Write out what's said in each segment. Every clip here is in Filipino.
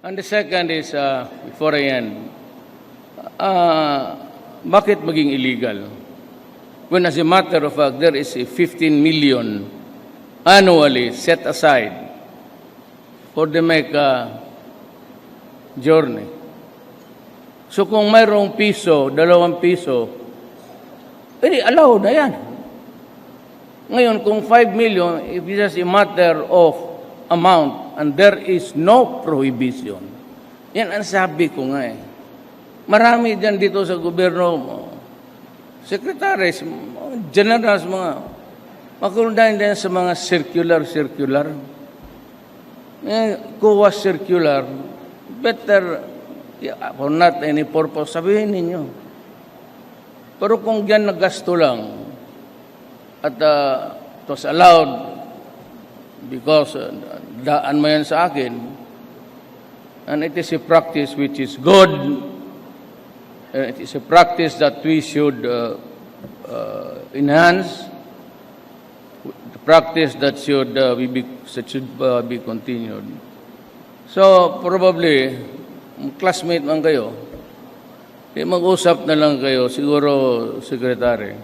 And the second is, before I end, bakit maging illegal? When as a matter of fact, there is a 15 million annually set aside for the Mecca journey. So kung mayroong piso, 2 piso, pwede allowed na yan. Ngayon, kung 5 million, if it's just a matter of amount and there is no prohibition, yan ang sabi ko nga eh. Marami dyan dito sa gobyerno, secretaries, generals, mga makulundahin din sa mga circular. Kuha circular, better, for not any purpose, sabihin ninyo. Pero kung dyan nagasto lang, at it was allowed because daan mo yan sa akin, and it is a practice which is good, and it is a practice that we should enhance, the practice that should be continued. So, probably, classmate man kayo, mag-usap na lang kayo, siguro, Secretary.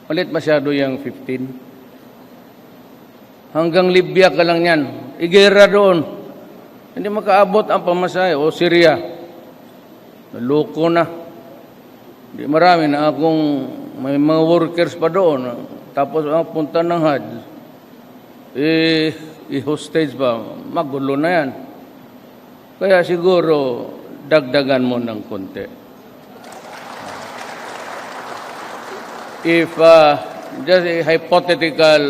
Malit masyado yung 15. Hanggang Libya ka lang yan. Igera doon. Hindi makaabot ang pamasahe. O Syria. Naloko na. Hindi marami na akong may mga workers pa doon. Tapos ang punta ng Hajj. I-hostage ba? Magulo na yan. Kaya siguro dagdagan mo ng konti. If just a hypothetical,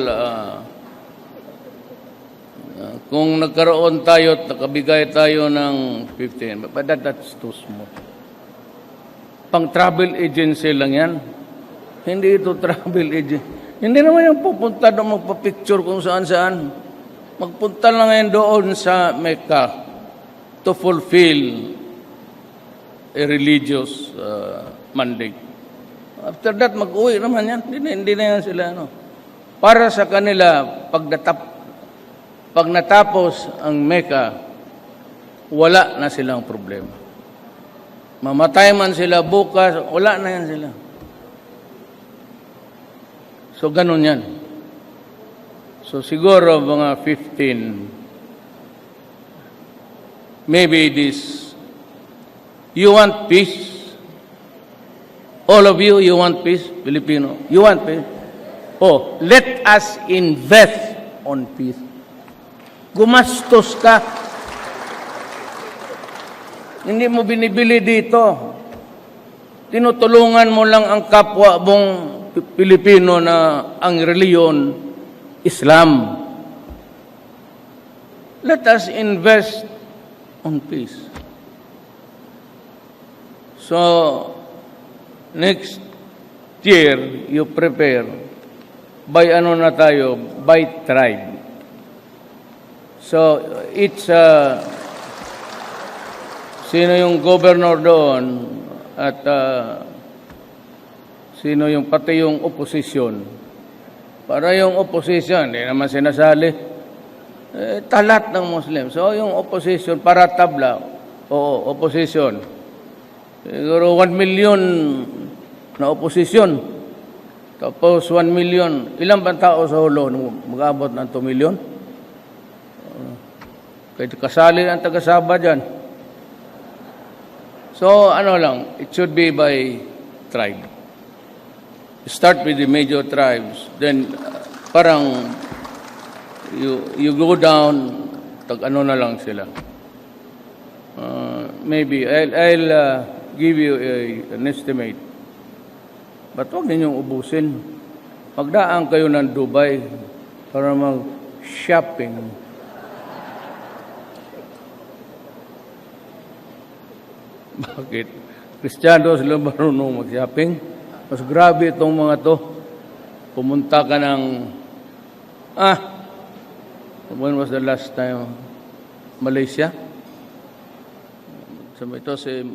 kung nagkaroon tayo at nakabigay tayo ng 15, but that's too small. Pang travel agency lang yan. Hindi ito travel agency. Hindi naman yung pupunta doon magpa-picture kung saan-saan. Magpunta lang yan doon sa Mecca to fulfill a religious mandate. After that, mag-uwi naman yan. Hindi na yan sila. Para sa kanila, pag natapos ang Mecca, wala na silang problema. Mamatay man sila bukas, wala na yan sila. So, ganun yan. So, siguro mga 15, maybe this, you want peace? All of you, you want peace? Filipino, you want peace? Oh, let us invest on peace. Gumastos ka. Hindi mo binibili dito. Tinutulungan mo lang ang kapwa mong Pilipino na ang reliyon, Islam. Let us invest on peace. So, next year, you prepare by ano na tayo, by tribe. So, it's sino yung governor doon at sino yung pati yung opposition. Para yung opposition, hindi naman sinasali. Talat ng Muslim. So, yung opposition, para tabla, oo, opposition. Siguro 1 million na oposisyon. Tapos 1 million. Ilang bang tao sa hulo mag-abot ng 2 million? Kahit kasali ang taga-Saba dyan. So, ano lang, it should be by tribe. Start with the major tribes. Then, parang you go down, tag-ano na lang sila. Maybe, I'll give you an estimate. But huwag ninyong ubusin. Magdaan kayo ng Dubai para mag-shopping. Bakit? Kristiyano sila marunong mag-shopping? Mas grabe itong mga to. Pumunta ka ng... when was the last time? Malaysia? So ito si...